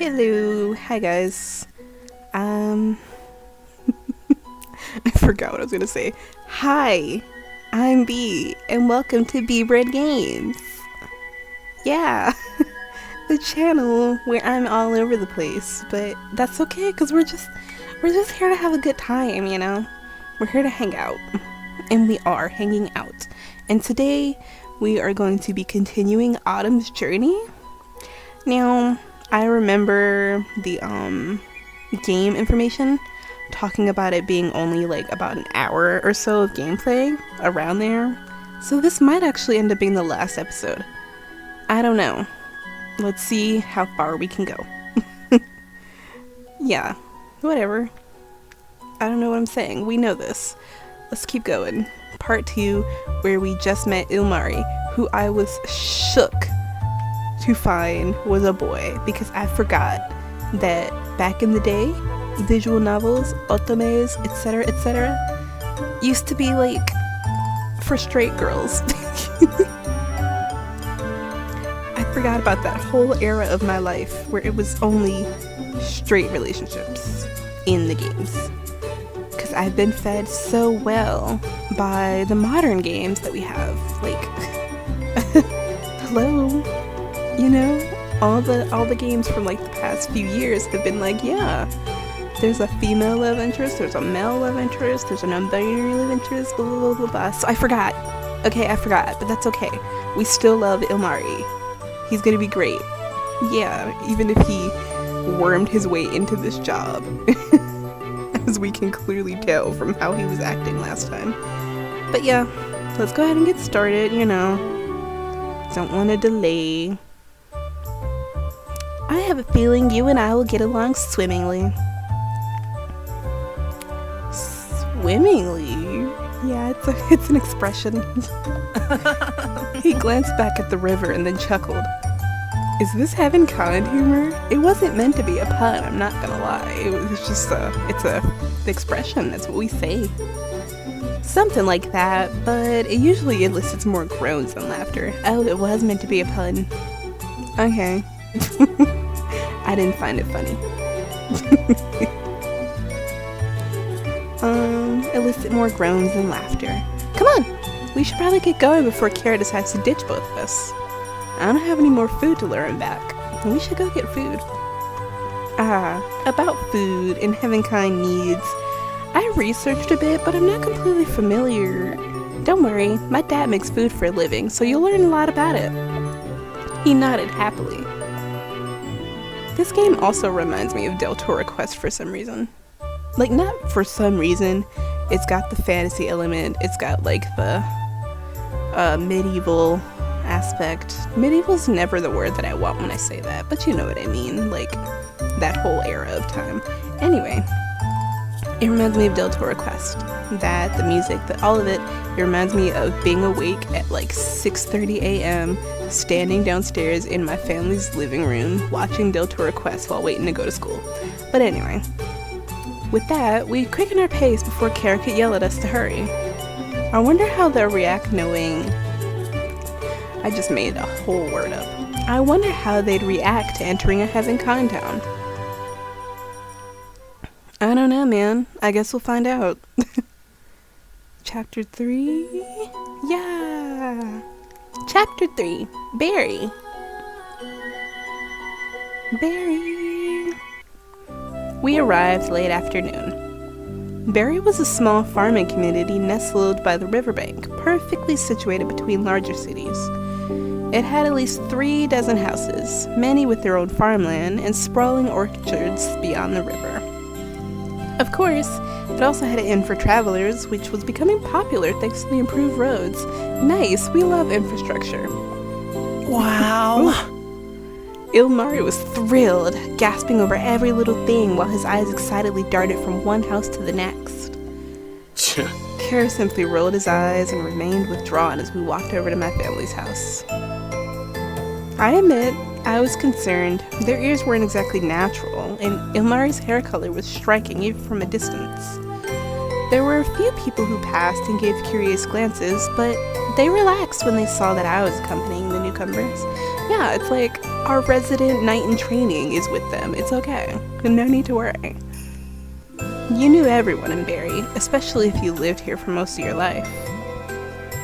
Hello, hi guys. Um, I forgot what I was gonna say. Hi, I'm B, and welcome to beebreadgames. Yeah, the channel where I'm all over the place, but that's okay because we're just here to have a good time, you know. We're here to hang out, and we are hanging out. And today we are going to be continuing Autumn's journey. Now, I remember the game information talking about it being only like about an hour or so of gameplay, around there. So this might actually end up being the last episode. I don't know. Let's see how far we can go. Yeah, whatever. I don't know what I'm saying. We know this. Let's keep going. Part 2, where we just met Ilmari, who I was shook to find was a boy, because I forgot that back in the day, visual novels, otomes, etc., used to be like for straight girls. I forgot about that whole era of my life where it was only straight relationships in the games. Because I've been fed so well by the modern games that we have. Like, hello. You know, all the games from like the past few years have been like, yeah, there's a female love interest, there's a male love interest, there's a non-binary love interest, blah, blah, blah, blah, blah. So I forgot. Okay, I forgot, but that's okay. We still love Ilmari. He's gonna be great. Yeah, even if he wormed his way into this job. As we can clearly tell from how he was acting last time. But yeah, let's go ahead and get started, you know. Don't want to delay. I have a feeling you and I will get along swimmingly. Swimmingly? Yeah, it's an expression. He glanced back at the river and then chuckled. Is this having kind humor? It wasn't meant to be a pun, I'm not gonna lie. It's just it's a expression, that's what we say. Something like that, but it usually elicits more groans than laughter. Oh, it was meant to be a pun. Okay. I didn't find it funny. Elicit more groans than laughter. Come on! We should probably get going before Kara decides to ditch both of us. I don't have any more food to lure him back. We should go get food. About food and having kind needs. I researched a bit, but I'm not completely familiar. Don't worry, my dad makes food for a living, so you'll learn a lot about it. He nodded happily. This game also reminds me of Del Toro Quest for some reason. Like, not for some reason. It's got the fantasy element. It's got, like, the medieval aspect. Medieval's never the word that I want when I say that, but you know what I mean. Like, that whole era of time. Anyway, it reminds me of Del Toro Quest. That, the music, all of it. It reminds me of being awake at like 6:30 a.m., standing downstairs in my family's living room, watching Del Toro Quest while waiting to go to school. But anyway, with that, we quicken our pace before Kara could yell at us to hurry. I wonder how they'll react knowing... I just made a whole word up. I wonder how they'd react to entering a Heaven Con town. I don't know, man. I guess we'll find out. Chapter 3? Yeah! Chapter 3. Barry. Barry. We arrived late afternoon. Barry was a small farming community nestled by the riverbank, perfectly situated between larger cities. It had at least 3 dozen houses, many with their own farmland and sprawling orchards beyond the river. Of course, it also had an inn for travelers, which was becoming popular thanks to the improved roads. Nice, we love infrastructure. Wow. Ilmari was thrilled, gasping over every little thing while his eyes excitedly darted from one house to the next. Kara simply rolled his eyes and remained withdrawn as we walked over to my family's house. I admit, I was concerned. Their ears weren't exactly natural, and Ilmari's hair color was striking even from a distance. There were a few people who passed and gave curious glances, but they relaxed when they saw that I was accompanying the newcomers. Yeah, it's like our resident knight in training is with them. It's okay. No need to worry. You knew everyone in Barry, especially if you lived here for most of your life.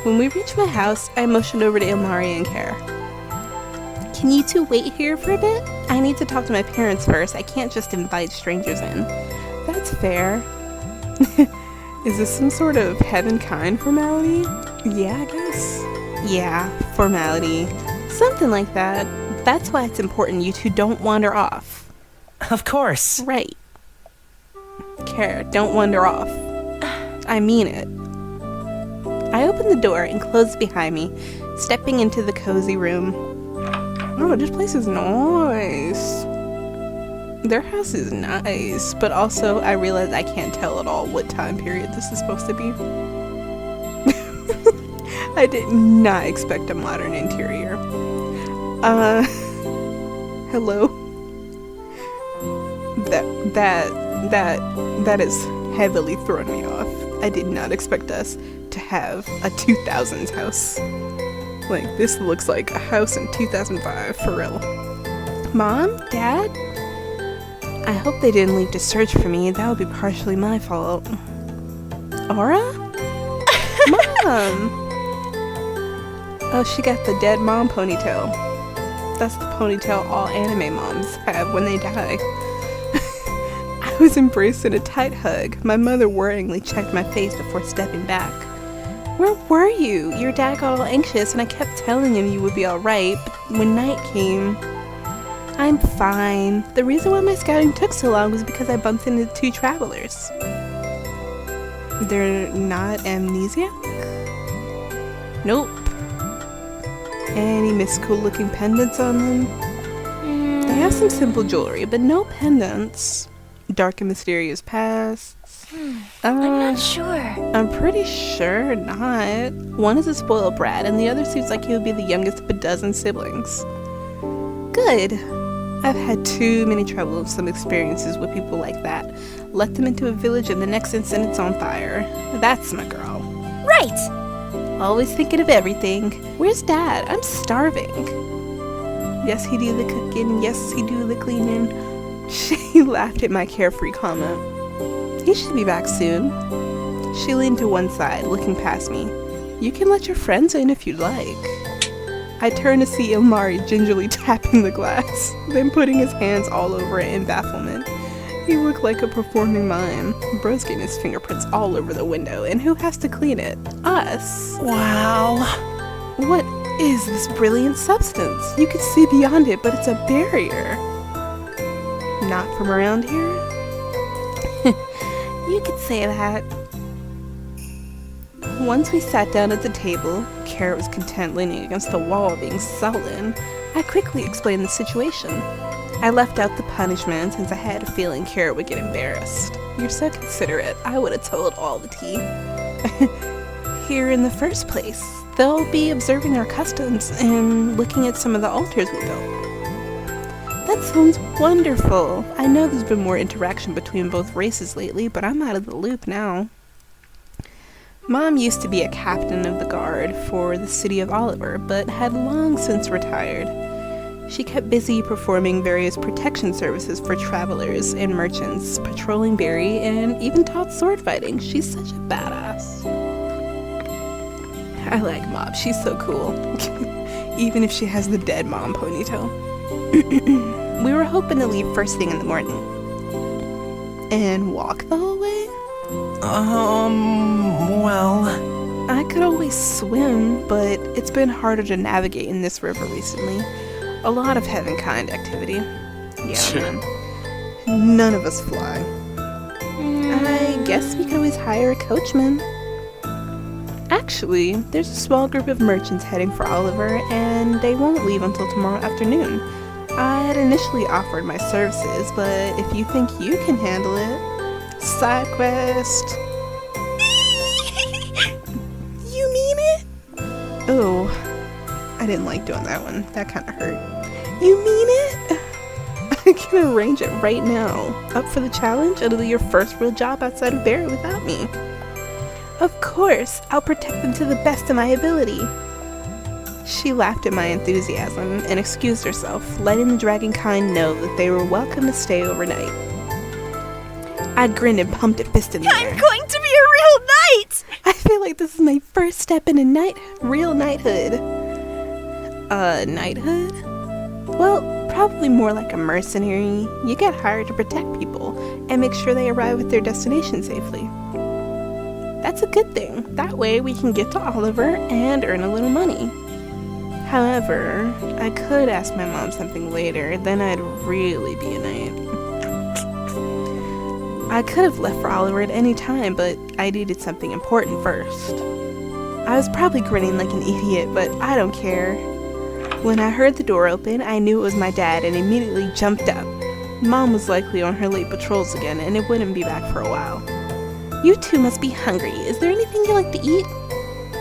When we reached my house, I motioned over to Ilmari and Kara. Can you two wait here for a bit? I need to talk to my parents first. I can't just invite strangers in. That's fair. Is this some sort of heaven-kind formality? Yeah, I guess. Yeah, formality. Something like that. That's why it's important you two don't wander off. Of course. Right. Kara, don't wander off. I mean it. I opened the door and closed behind me, stepping into the cozy room. Oh, this place is nice. Their house is nice, but also I realize I can't tell at all what time period this is supposed to be. I did not expect a modern interior. Hello? That is heavily thrown me off. I did not expect us to have a 2000s house. Like, this looks like a house in 2005, for real. Mom? Dad? I hope they didn't leave to search for me. That would be partially my fault. Aura? Mom! Oh, she got the dead mom ponytail. That's the ponytail all anime moms have when they die. I was embraced in a tight hug. My mother worryingly checked my face before stepping back. Where were you? Your dad got all anxious and I kept telling him you would be alright, but when night came... I'm fine. The reason why my scouting took so long was because I bumped into 2 travelers. They're not amnesiac? Nope. Any mystical looking pendants on them? They have some simple jewelry, but no pendants. Dark and mysterious pasts. I'm not sure. I'm pretty sure not. One is a spoiled brat, and the other seems like he would be the youngest of a dozen siblings. Good. I've had too many trouble and some experiences with people like that. Let them into a village and the next instant it's on fire. That's my girl. Right! Always thinking of everything. Where's Dad? I'm starving. Yes, he do the cooking. Yes, he do the cleaning. She laughed at my carefree comment. He should be back soon. She leaned to one side, looking past me. You can let your friends in if you'd like. I turned to see Ilmari gingerly tapping the glass, then putting his hands all over it in bafflement. He looked like a performing mime. Bro's getting his fingerprints all over the window, and who has to clean it? Us. Wow. What is this brilliant substance? You can see beyond it, but it's a barrier. Not from around here? You could say that. Once we sat down at the table, Kara was content leaning against the wall being sullen. I quickly explained the situation. I left out the punishment since I had a feeling Kara would get embarrassed. You're so considerate. I would have told all the tea. Here in the first place, they'll be observing our customs and looking at some of the altars we built. That sounds wonderful. I know there's been more interaction between both races lately, but I'm out of the loop now. Mom used to be a captain of the guard for the city of Oliver, but had long since retired. She kept busy performing various protection services for travelers and merchants, patrolling Barry, and even taught sword fighting. She's such a badass. I like Mom. She's so cool. Even if she has the dead mom ponytail. We were hoping to leave first thing in the morning. And walk the whole way? Well... I could always swim, but it's been harder to navigate in this river recently. A lot of heaven-kind activity. Yeah, man. None of us fly. I guess we could always hire a coachman. Actually, there's a small group of merchants heading for Oliver, and they won't leave until tomorrow afternoon. I had initially offered my services, but if you think you can handle it... Side quest. You mean it? Oh, I didn't like doing that one. That kind of hurt. You mean it? I can arrange it right now. Up for the challenge? It'll be your first real job outside of Barry without me. Of course, I'll protect them to the best of my ability. She laughed at my enthusiasm and excused herself, letting the dragonkind know that they were welcome to stay overnight. I grinned and pumped a fist in the air. I'm going to be a real knight! I feel like this is my first step in a real knighthood. Knighthood? Well, probably more like a mercenary. You get hired to protect people and make sure they arrive at their destination safely. That's a good thing. That way we can get to Oliver and earn a little money. However, I could ask my mom something later, then I'd really be a knight. I could have left for Oliver at any time, but I needed something important first. I was probably grinning like an idiot, but I don't care. When I heard the door open, I knew it was my dad and immediately jumped up. Mom was likely on her late patrols again, and it wouldn't be back for a while. You two must be hungry. Is there anything you like to eat?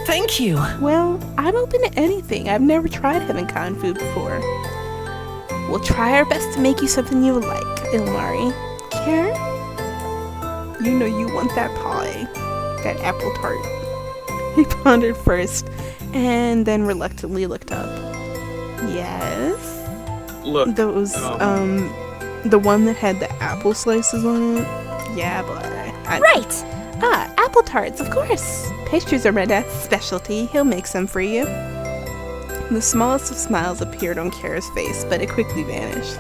Thank you. Well, I'm open to anything. I've never tried heaven-kind food before. We'll try our best to make you something you like, Ilmari. Care? You know you want that pie. That apple tart. He pondered first, and then reluctantly looked up. Yes? Look. Those, the one that had the apple slices on it? Yeah, but Right! Ah, apple tarts, of course. Pastries are my dad's specialty. He'll make some for you. The smallest of smiles appeared on Kara's face, but it quickly vanished.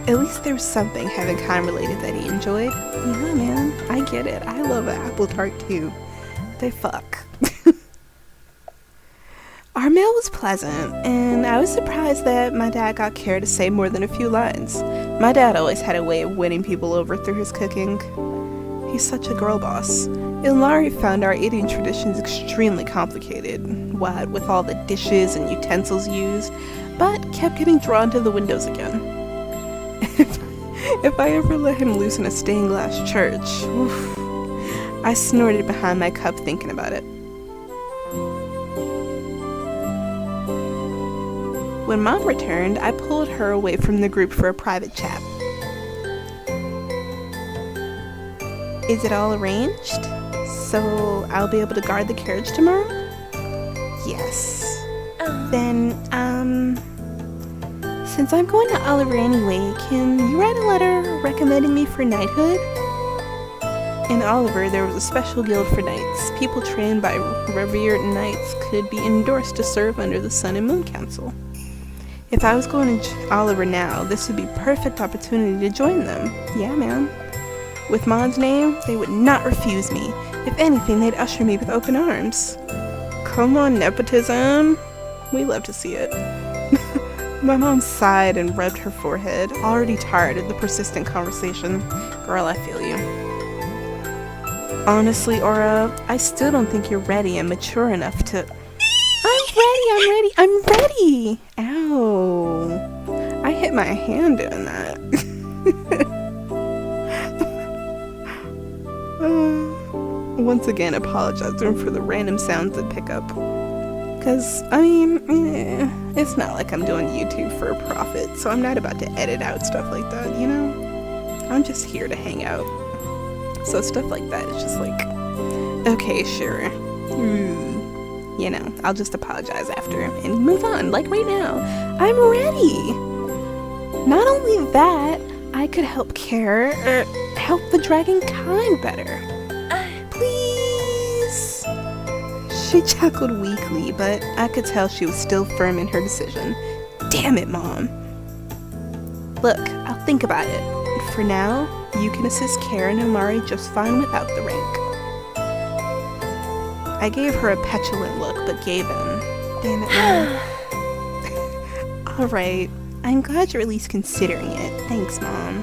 At least there was something heaven-kind related that he enjoyed. Yeah, man, I get it. I love an apple tart too. They fuck. Our meal was pleasant, and I was surprised that my dad got Kara to say more than a few lines. My dad always had a way of winning people over through his cooking. He's such a girl boss. Ilmari found our eating traditions extremely complicated, what with all the dishes and utensils used, but kept getting drawn to the windows again. If I ever let him loose in a stained glass church, oof, I snorted behind my cup thinking about it. When Mom returned, I pulled her away from the group for a private chat. Is it all arranged? So I'll be able to guard the carriage tomorrow? Yes. Then, since I'm going to Oliver anyway, can you write a letter recommending me for knighthood? In Oliver, there was a special guild for knights. People trained by revered knights could be endorsed to serve under the Sun and Moon Council. If I was going to Oliver now, this would be a perfect opportunity to join them. Yeah, man. With Mom's name, they would not refuse me. If anything, they'd usher me with open arms. Come on, nepotism. We love to see it. My mom sighed and rubbed her forehead, already tired of the persistent conversation. Girl, I feel you. Honestly, Aura, I still don't think you're ready and mature enough to... I'm ready! Ow. I hit my hand doing that. Once again, apologizing for the random sounds that pick up. Because, I mean, it's not like I'm doing YouTube for a profit, so I'm not about to edit out stuff like that, you know? I'm just here to hang out. So stuff like that is just like, okay, sure. You know, I'll just apologize after and move on, like right now. I'm ready! Not only that, I could help help the dragonkind better. Please? She chuckled weakly, but I could tell she was still firm in her decision. Damn it, Mom. Look, I'll think about it. For now, you can assist Kara and Omari just fine without the rank. I gave her a petulant look, but gave in. Damn it, Mom. Alright, I'm glad you're at least considering it. Thanks, Mom.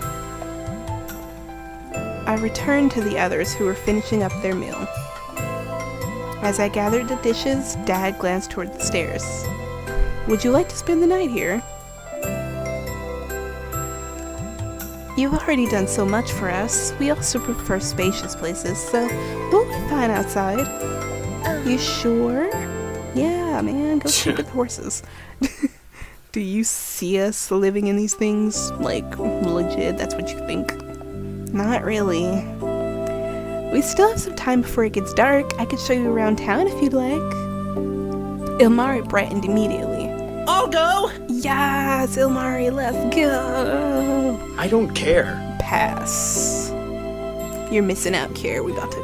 I returned to the others who were finishing up their meal. As I gathered the dishes, Dad glanced toward the stairs. Would you like to spend the night here? You've already done so much for us. We also prefer spacious places, so we'll be fine outside. You sure? Yeah, man, go sleep with the horses. Do you see us living in these things? Like, legit, that's what you think? Not really. We still have some time before it gets dark. I could show you around town if you'd like. Ilmari brightened immediately. I'll go! Yes, Ilmari, let's go! I don't care. Pass. You're missing out, Kier. We about to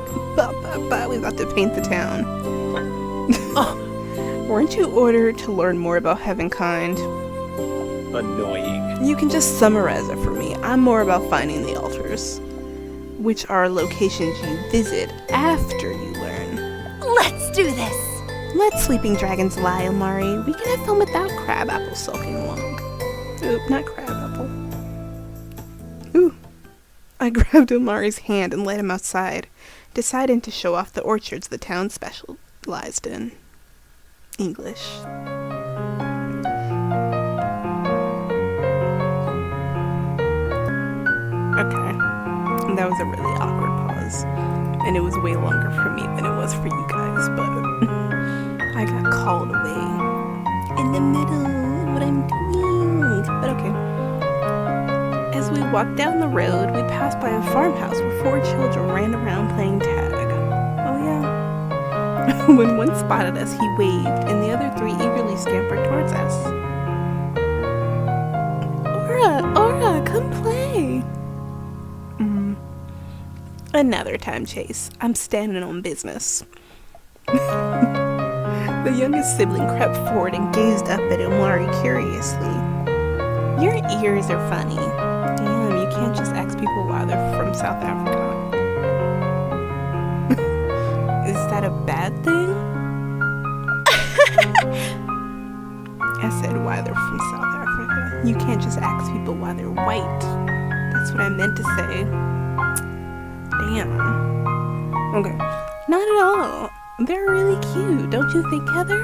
paint the town. Weren't you ordered to learn more about Heavenkind? Annoying. You can just summarize it for me. I'm more about finding the altars, which are locations you visit after you learn. Let's do this. Let sleeping dragons lie, Ilmari. We can have fun without Crabapple sulking along. Oop, not Crabapple. Ooh. I grabbed Ilmari's hand and led him outside, deciding to show off the orchards the town specialized in. English. Okay. That was a really awkward pause. And it was way longer for me than it was for you guys, but I got called away in the middle of what I'm doing. But okay. As we walked down the road, we passed by a farmhouse where 4 children ran around playing tag. Oh yeah. When one spotted us, he waved, and the other 3 eagerly scampered towards us. Aura, come play! Another time chase. I'm standing on business. The youngest sibling crept forward and gazed up at Ilmari curiously. Your ears are funny. Damn, you can't just ask people why they're from South Africa. Is that a bad thing? I said why they're from South Africa. You can't just ask people why they're white. That's what I meant to say. Damn. Okay. Not at all. They're really cute, don't you think, Heather?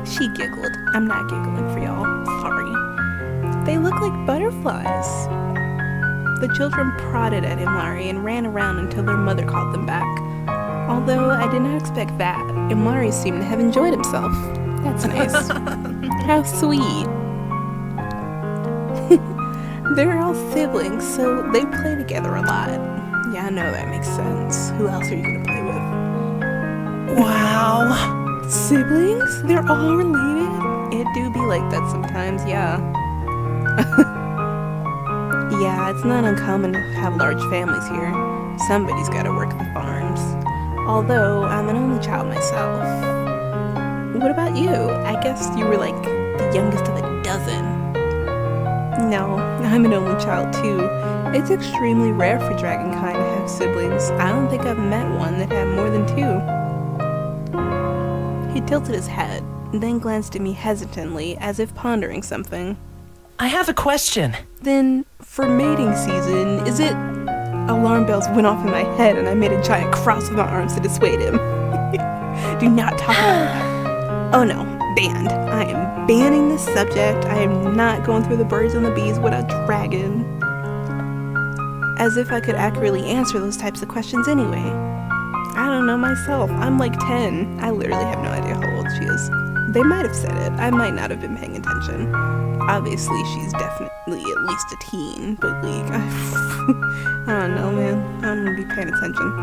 She giggled. I'm not giggling for y'all. Sorry. They look like butterflies. The children prodded at Ilmari and ran around until their mother called them back. Although I did not expect that, Ilmari seemed to have enjoyed himself. That's nice. How sweet. They're all siblings, so they play together a lot. Yeah, I know that makes sense. Who else are you gonna play with? Wow. Siblings? They're all related? It do be like that sometimes, yeah. Yeah, it's not uncommon to have large families here. Somebody's gotta work the farms. Although, I'm an only child myself. What about you? I guess you were like the youngest of a dozen. No, I'm an only child too. It's extremely rare for dragonkind to have siblings. I don't think I've met one that had more than 2. He tilted his head, then glanced at me hesitantly, as if pondering something. I have a question. Then, for mating season, is it... Alarm bells went off in my head and I made a giant cross with my arms to dissuade him. Do not talk about that. Oh no, banned. I am banning this subject. I am not going through the birds and the bees with a dragon. As if I could accurately answer those types of questions anyway. I don't know myself. I'm like 10. I literally have no idea how old she is. They might have said it. I might not have been paying attention. Obviously, she's definitely at least a teen, but like, I don't know, man. I'm gonna be paying attention.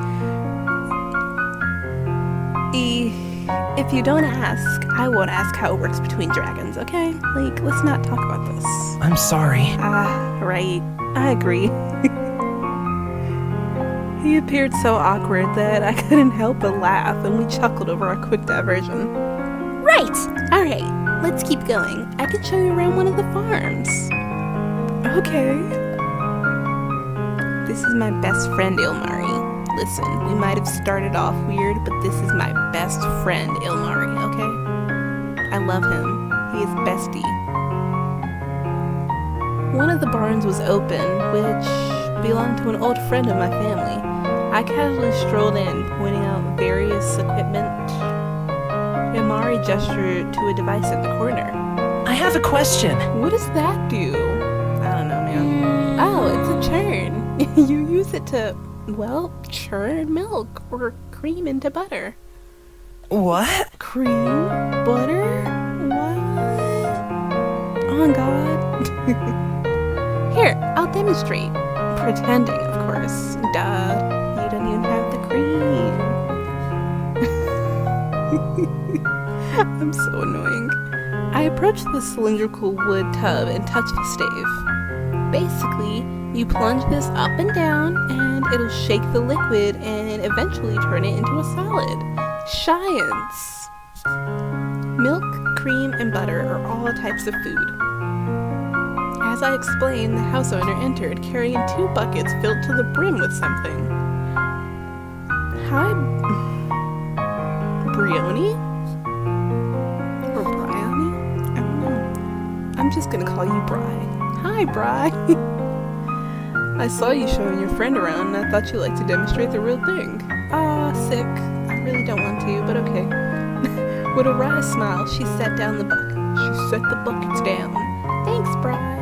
If you don't ask, I won't ask how it works between dragons, okay? Like, let's not talk about this. I'm sorry. Right. I agree. He appeared so awkward that I couldn't help but laugh, and we chuckled over our quick diversion. Right. Alright, let's keep going. I can show you around one of the farms. Okay. This is my best friend, Ilmari. Listen, we might have started off weird, but this is my best friend, Ilmari, okay? I love him. He is bestie. One of the barns was open, which belonged to an old friend of my family. I casually strolled in, pointing out various equipment. Ilmari gestured to a device in the corner. I have a question. What does that do? I don't know, man. Oh, it's a churn. You use it to, well, churn milk or cream into butter. What? Cream? Butter? What? Oh my god. Here, I'll demonstrate. Pretending, of course. Duh. You don't even have the I'm so annoying. I approached the cylindrical wood tub and touched the stave. Basically, you plunge this up and down and it'll shake the liquid and eventually turn it into a solid. Science! Milk, cream, and butter are all types of food. As I explained, the house owner entered carrying 2 buckets filled to the brim with something. Hi, Brioni? Or Bryony? I don't know. I'm just gonna call you Bry. Hi, Bry. I saw you showing your friend around and I thought you liked to demonstrate the real thing. Ah, sick. I really don't want to, but okay. With a wry smile, she set the buckets down. Thanks, Bry.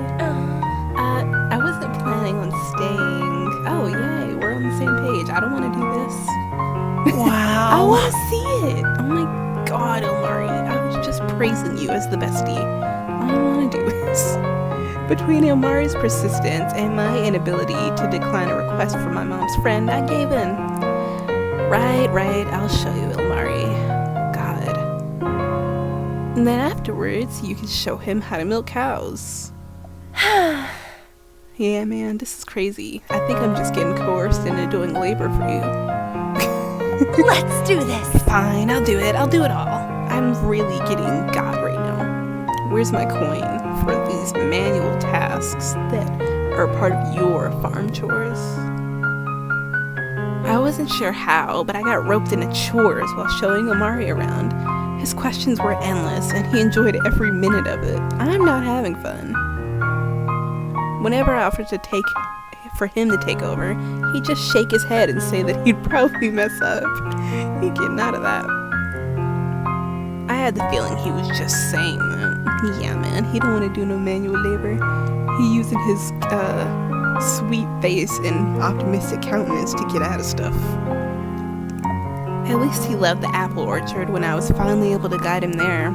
I wasn't planning on staying. Oh, yay, we're on the same page. I don't want to do this. Wow. I want to see it. Oh my god, Omari. I was just praising you as the bestie. I don't want to do this. Between Omari's persistence and my inability to decline a request from my mom's friend, I gave in. Right, I'll show you, Omari. God. And then afterwards, you can show him how to milk cows. Yeah, man, this is crazy. I think I'm just getting coerced into doing labor for you. Let's do this. Fine, I'll do it. I'll do it all. I'm really getting God right now. Where's my coin for these manual tasks that are part of your farm chores? I wasn't sure how, but I got roped into chores while showing Omari around. His questions were endless, and he enjoyed every minute of it. I'm not having fun. Whenever I offered for him to take over, he'd just shake his head and say that he'd probably mess up. He'd getting out of that. I had the feeling he was just saying that. Yeah, man, he don't want to do no manual labor. He using his sweet face and optimistic countenance to get out of stuff. At least he loved the apple orchard when I was finally able to guide him there.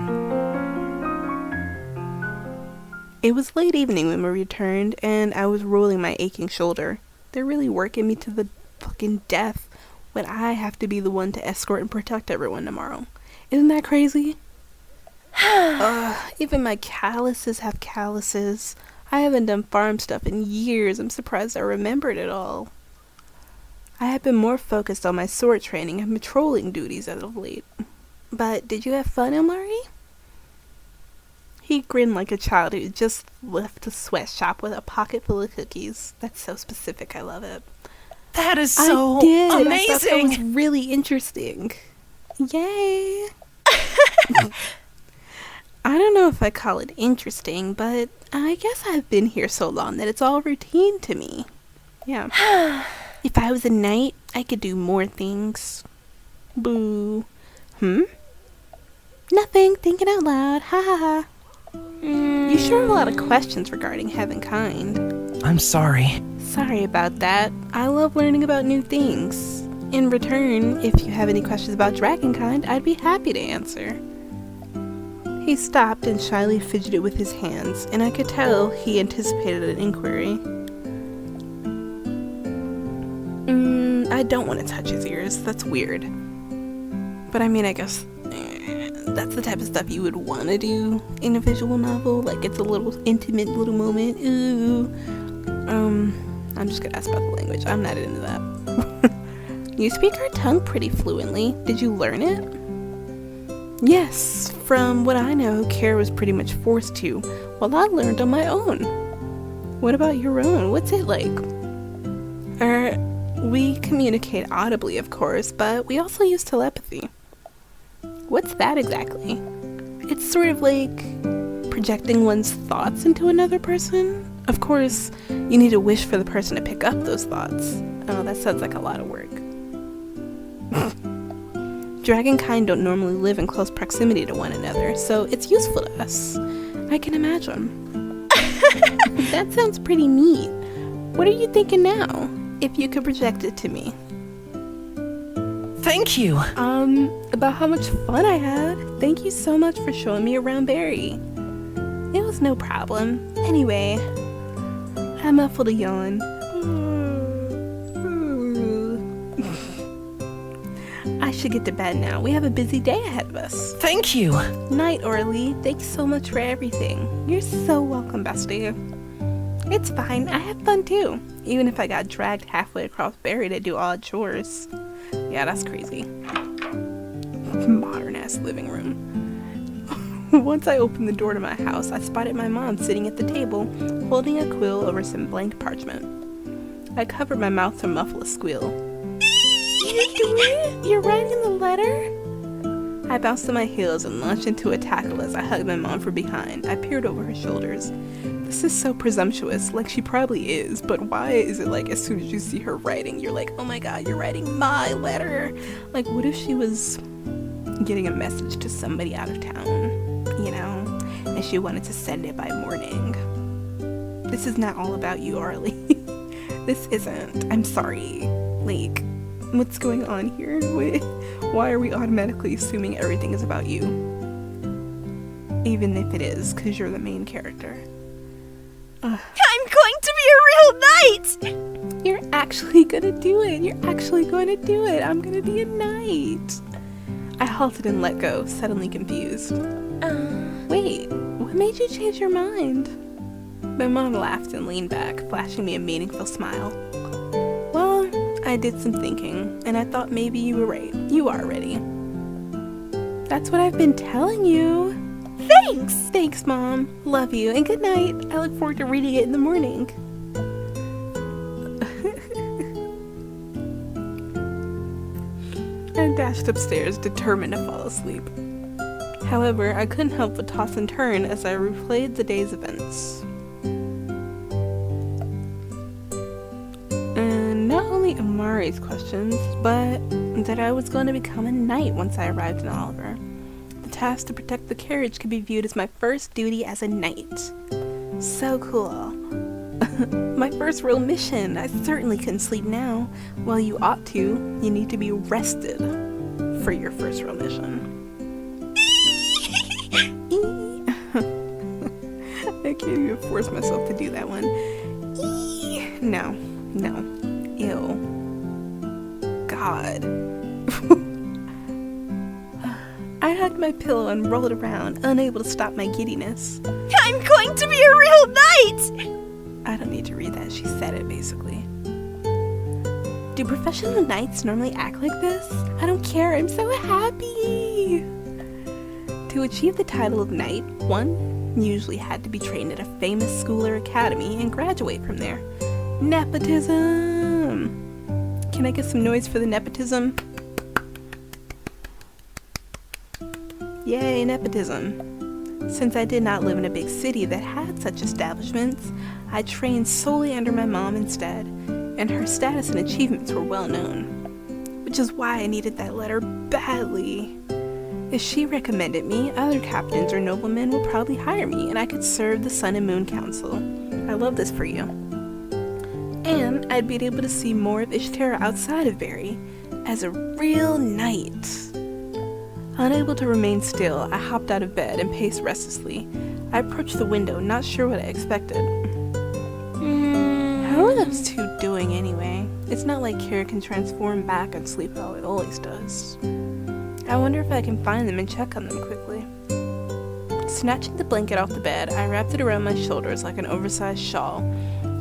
It was late evening when we returned, and I was rolling my aching shoulder. They're really working me to the fucking death when I have to be the one to escort and protect everyone tomorrow. Isn't that crazy? Even my calluses have calluses. I haven't done farm stuff in years. I'm surprised I remembered it all. I have been more focused on my sword training and patrolling duties as of late. But did you have fun, Omari? He grinned like a child who just left a sweatshop with a pocket full of cookies. That's so specific. I love it. That is so I did. amazing. I thought that was really interesting. Yay. I don't know if I call it interesting, but I guess I've been here so long that it's all routine to me. Yeah. If I was a knight, I could do more things. Boo. Nothing. Thinking out loud. Ha ha ha. You sure have a lot of questions regarding Heavenkind. I'm sorry. Sorry about that. I love learning about new things. In return, if you have any questions about Dragonkind, I'd be happy to answer. He stopped and shyly fidgeted with his hands, and I could tell he anticipated an inquiry. I don't want to touch his ears. That's weird. But I mean, I guess that's the type of stuff you would want to do in a visual novel. Like, it's a little intimate little moment. Ooh. I'm just gonna ask about the language. I'm not into that. You speak our tongue pretty fluently. Did you learn it? Yes. From what I know, Kara was pretty much forced to, while I learned on my own. What about your own? What's it like? We communicate audibly, of course, but we also use telepathy. What's that exactly? It's sort of like projecting one's thoughts into another person. Of course, you need to wish for the person to pick up those thoughts. Oh, that sounds like a lot of work. Dragonkind don't normally live in close proximity to one another, so it's useful to us. I can imagine. That sounds pretty neat. What are you thinking now? If you could project it to me. Thank you. About how much fun I had. Thank you so much for showing me around Barry. It was no problem. Anyway, I muffled a yawn. I I should get to bed now. We have a busy day ahead of us. Thank you. Night, Orly. Thanks so much for everything. You're so welcome, bestie. It's fine. I had fun too. Even if I got dragged halfway across Barry to do odd chores. Yeah, that's crazy. Modern ass living room. Once I opened the door to my house, I spotted my mom sitting at the table, holding a quill over some blank parchment. I covered my mouth to muffle a squeal. You're doing it? You're writing the letter? I bounced to my heels and launched into a tackle as I hugged my mom from behind. I peered over her shoulders. This is so presumptuous, like she probably is, but why is it like as soon as you see her writing, you're like, oh my god, you're writing my letter? Like, what if she was getting a message to somebody out of town, you know, and she wanted to send it by morning? This is not all about you, Arlie. This isn't. I'm sorry. Like, what's going on here? Why are we automatically assuming everything is about you? Even if it is, because you're the main character. I'm going to be a real knight! You're actually gonna do it. You're actually going to do it. I'm gonna be a knight. I halted and let go, suddenly confused. Wait, what made you change your mind? My mom laughed and leaned back, flashing me a meaningful smile. Well, I did some thinking, and I thought maybe you were right. You are ready. That's what I've been telling you. Thanks! Thanks, Mom. Love you, and good night. I look forward to reading it in the morning. I dashed upstairs, determined to fall asleep. However, I couldn't help but toss and turn as I replayed the day's events. And not only Amari's questions, but that I was going to become a knight once I arrived in Oliver. The task to protect the carriage could be viewed as my first duty as a knight. So cool. My first real mission. I certainly couldn't sleep now. Well, you ought to. You need to be rested for your first real mission. I can't even force myself to do that one. No. Ew. God. I hugged my pillow and rolled around, unable to stop my giddiness. I'm going to be a real knight! I don't need to read that. She said it, basically. Do professional knights normally act like this? I don't care. I'm so happy. To achieve the title of knight, one usually had to be trained at a famous school or academy and graduate from there. Nepotism! Can I get some noise for the nepotism? Yay, nepotism. Since I did not live in a big city that had such establishments, I trained solely under my mom instead, and her status and achievements were well known. Which is why I needed that letter badly. If she recommended me, other captains or noblemen would probably hire me, and I could serve the Sun and Moon Council. I love this for you. And I'd be able to see more of Ishtar outside of Barry, as a real knight. Unable to remain still, I hopped out of bed and paced restlessly. I approached the window, not sure what I expected. How are those two doing anyway? It's not like Kara can transform back and sleep how it always does. I wonder if I can find them and check on them quickly. Snatching the blanket off the bed, I wrapped it around my shoulders like an oversized shawl.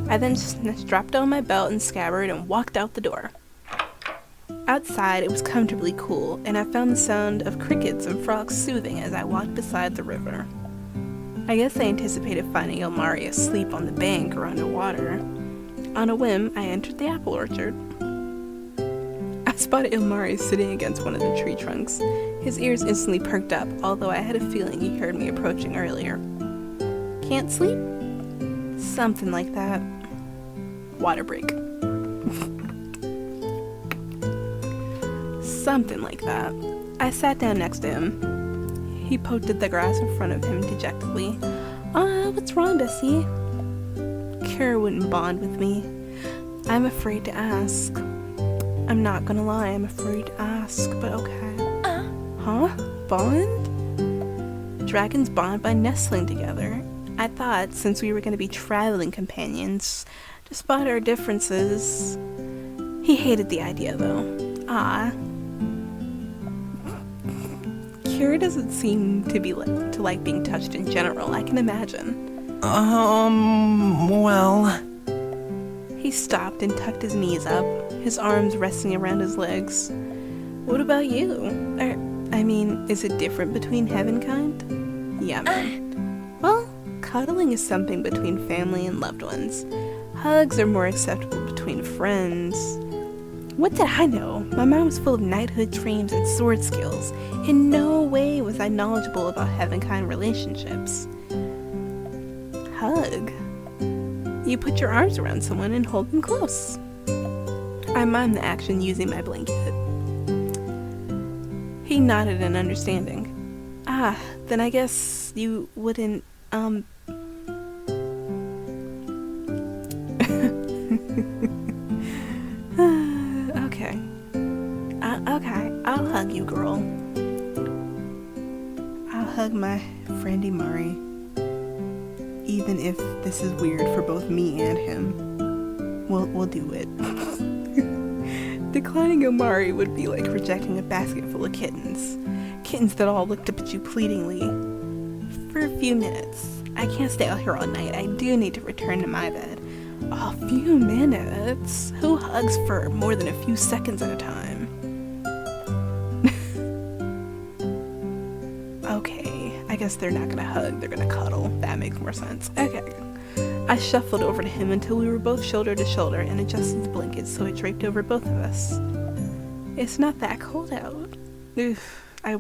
I then strapped on my belt and scabbard and walked out the door. Outside, it was comfortably cool, and I found the sound of crickets and frogs soothing as I walked beside the river. I guess I anticipated finding Elmari asleep on the bank or underwater. On a whim, I entered the apple orchard. I spotted Elmari sitting against one of the tree trunks. His ears instantly perked up, although I had a feeling he heard me approaching earlier. Can't sleep? Something like that. Water break. Something like that. I sat down next to him. He poked at the grass in front of him dejectedly. What's wrong, Bessie? Kara wouldn't bond with me. I'm afraid to ask. I'm not gonna lie, I'm afraid to ask, but okay. Huh? Bond? Dragons bond by nestling together. I thought, since we were gonna be traveling companions, despite our differences... He hated the idea, though. Kira doesn't seem to be to like being touched in general, I can imagine. Well... He stopped and tucked his knees up, his arms resting around his legs. What about you? Is it different between Heavenkind? Yeah, man. Well, cuddling is something between family and loved ones. Hugs are more acceptable between friends. What did I know? My mom was full of knighthood dreams and sword skills. In no way was I knowledgeable about Heavenkind relationships. Hug. You put your arms around someone and hold them close. I mimed the action using my blanket. He nodded in understanding. Then I guess you wouldn't, Okay. Okay, I'll hug you, girl. I'll hug my friend Imari. Even if this is weird for both me and him. We'll do it. Declining Omari would be like rejecting a basket full of kittens. Kittens that all looked up at you pleadingly. For a few minutes. I can't stay out here all night. I do need to return to my bed. A few minutes? Who hugs for more than a few seconds at a time? Okay, I guess they're not gonna hug, they're gonna cuddle. That makes more sense. Okay. I shuffled over to him until we were both shoulder to shoulder and adjusted the blanket so it draped over both of us. It's not that cold out. Oof, I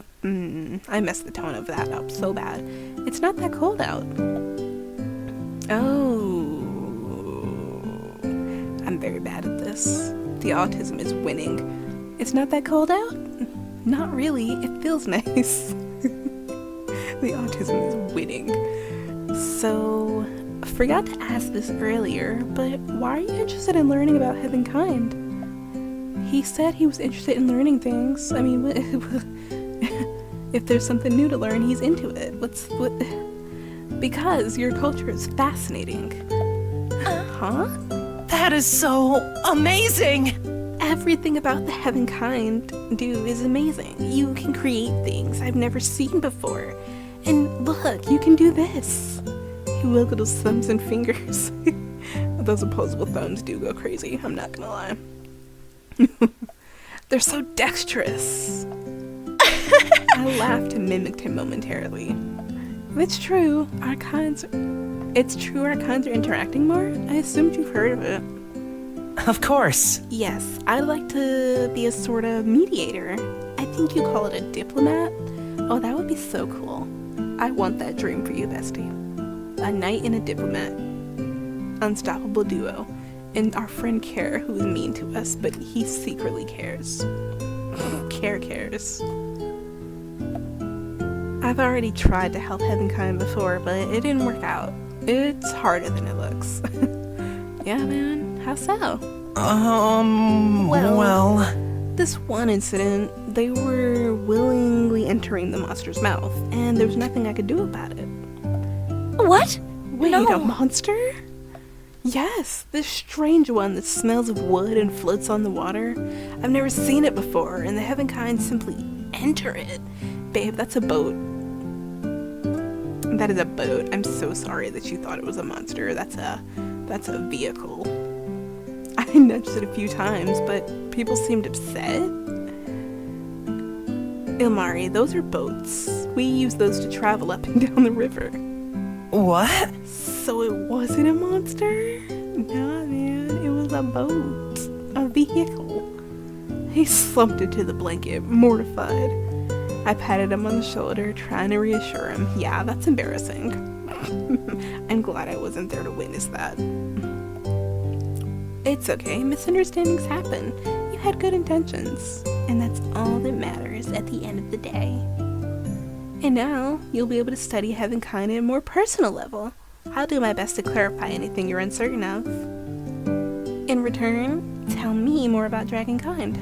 messed the tone of that up so bad. It's not that cold out. Oh. I'm very bad at this. The autism is winning. It's not that cold out? Not really. It feels nice. The autism is winning. So, I forgot to ask this earlier, but why are you interested in learning about Heavenkind? He said he was interested in learning things. I mean, if there's something new to learn, he's into it. Because your culture is fascinating. Huh? That is so amazing! Everything about the Heavenkind do is amazing. You can create things I've never seen before. And look, you can do this. He wiggled his thumbs and fingers. Those opposable thumbs do go crazy, I'm not gonna lie. They're so dexterous. I laughed and mimicked him momentarily. It's true, our kinds are interacting more? I assumed you've heard of it. Of course. Yes, I'd like to be a sort of mediator. I think you call it a diplomat. Oh, that would be so cool. I want that dream for you, bestie. A knight and a diplomat. Unstoppable duo. And our friend Care, who is mean to us, but he secretly cares. Care cares. I've already tried to help Heavenkind before, but it didn't work out. It's harder than it looks. Yeah, man. How so? Well... This one incident, they were willingly entering the monster's mouth, and there was nothing I could do about it. What? Wait, No. a monster? Yes, this strange one that smells of wood and floats on the water. I've never seen it before, and the Heavenkind simply enter it. Babe, that's a boat. That is a boat. I'm so sorry that you thought it was a monster. That's a vehicle. I nudged it a few times, but people seemed upset. Ilmari, those are boats. We use those to travel up and down the river. What? So it wasn't a monster? Nah, man, it was a boat. A vehicle. He slumped into the blanket, mortified. I patted him on the shoulder, trying to reassure him. Yeah, that's embarrassing. I'm glad I wasn't there to witness that. It's okay, misunderstandings happen. You had good intentions, and that's all that matters at the end of the day. And now, you'll be able to study Heavenkind at a more personal level. I'll do my best to clarify anything you're uncertain of. In return, tell me more about Dragonkind.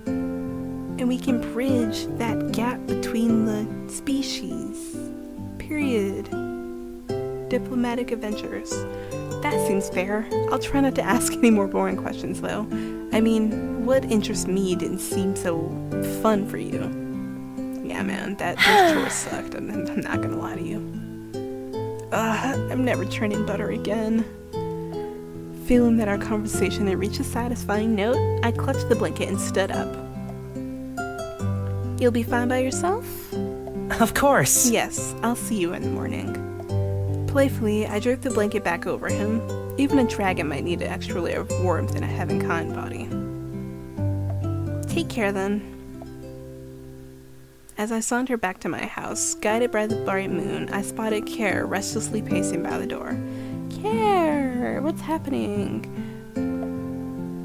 And we can bridge that gap between the species. Period. Diplomatic adventures. That seems fair. I'll try not to ask any more boring questions, though. I mean, what interests me didn't seem so fun for you. Yeah, man. man, those chores sucked, and I'm not gonna lie to you. I'm never churning butter again. Feeling that our conversation had reached a satisfying note, I clutched the blanket and stood up. You'll be fine by yourself? Of course. Yes, I'll see you in the morning. Playfully, I draped the blanket back over him. Even a dragon might need an extra layer of warmth in a heaven-kind body. Take care then. As I sauntered back to my house, guided by the bright moon, I spotted Care restlessly pacing by the door. Care, what's happening?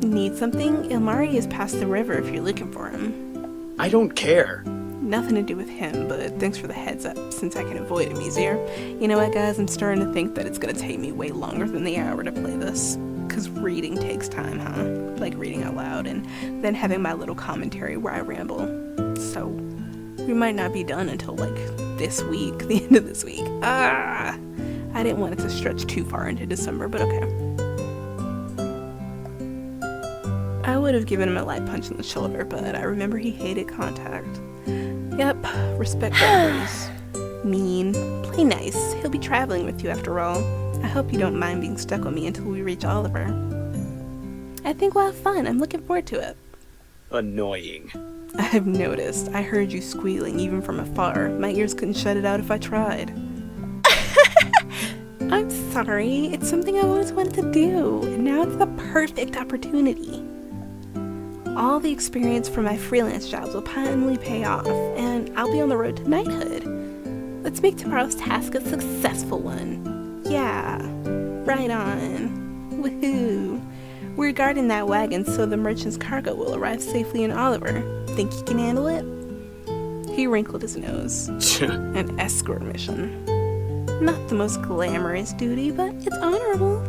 Need something? Ilmari is past the river if you're looking for him. I don't care. Nothing to do with him, but thanks for the heads up, since I can avoid him easier. You know what, guys? I'm starting to think that it's gonna take me way longer than the hour to play this. Because reading takes time, huh? Like reading out loud, and then having my little commentary where I ramble. So, we might not be done until, like, this week, the end of this week. I didn't want it to stretch too far into December, but okay. I would have given him a light punch in the shoulder, but I remember he hated contact. Yep, respect boundaries. Mean. Play nice. He'll be traveling with you after all. I hope you don't mind being stuck with me until we reach Oliver. I think we'll have fun. I'm looking forward to it. Annoying. I've noticed. I heard you squealing even from afar. My ears couldn't shut it out if I tried. I'm sorry. It's something I always wanted to do, and now it's the perfect opportunity. All the experience from my freelance jobs will finally pay off, and I'll be on the road to knighthood. Let's make tomorrow's task a successful one. Yeah, right on. Woohoo. We're guarding that wagon so the merchant's cargo will arrive safely in Oliver. Think you can handle it? He wrinkled his nose. An escort mission. Not the most glamorous duty, but it's honorable.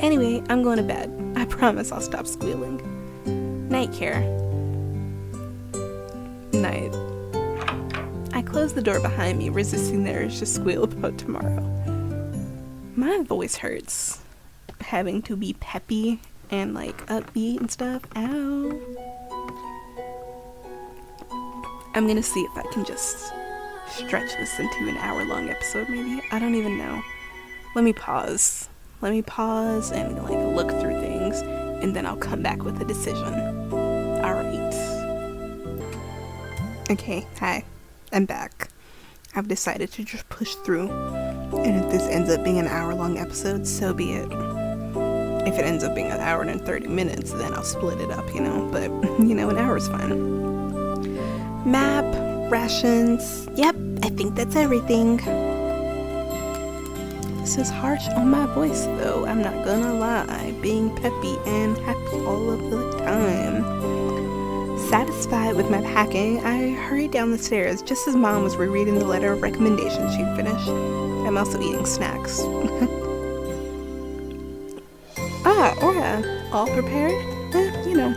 Anyway, I'm going to bed. I promise I'll stop squealing. Night, Care. Night. I closed the door behind me, resisting the urge to squeal about tomorrow. My voice hurts. Having to be peppy and like upbeat and stuff. Ow. I'm gonna see if I can just stretch this into an hour-long episode, maybe. I don't even know. Let me pause and like look through things, and then I'll come back with a decision. Alright. Okay, hi. I'm back. I've decided to just push through, and if this ends up being an hour-long episode, so be it. If it ends up being an hour and 30 minutes, then I'll split it up, you know, but, you know, an hour is fine. Map, rations, yep, I think that's everything. This is harsh on my voice, though, I'm not gonna lie, being peppy and happy all of the time. Satisfied with my packing, I hurried down the stairs just as Mom was rereading the letter of recommendation she'd finished. I'm also eating snacks. Aura, all prepared? You know.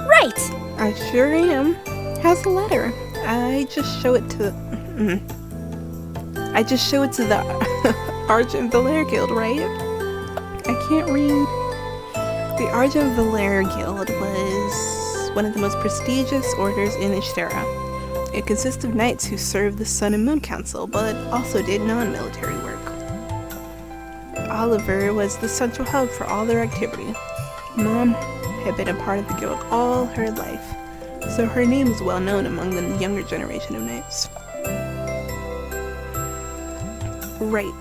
Right! I sure am. How's the letter? I just show it to the Argent Valere Guild, right? I can't read. The Argent Valere Guild was one of the most prestigious orders in Ishtera. It consists of knights who served the Sun and Moon Council, but also did non-military work. Oliver was the central hub for all their activity. Mom had been a part of the guild all her life, so her name is well known among the younger generation of knights. Right.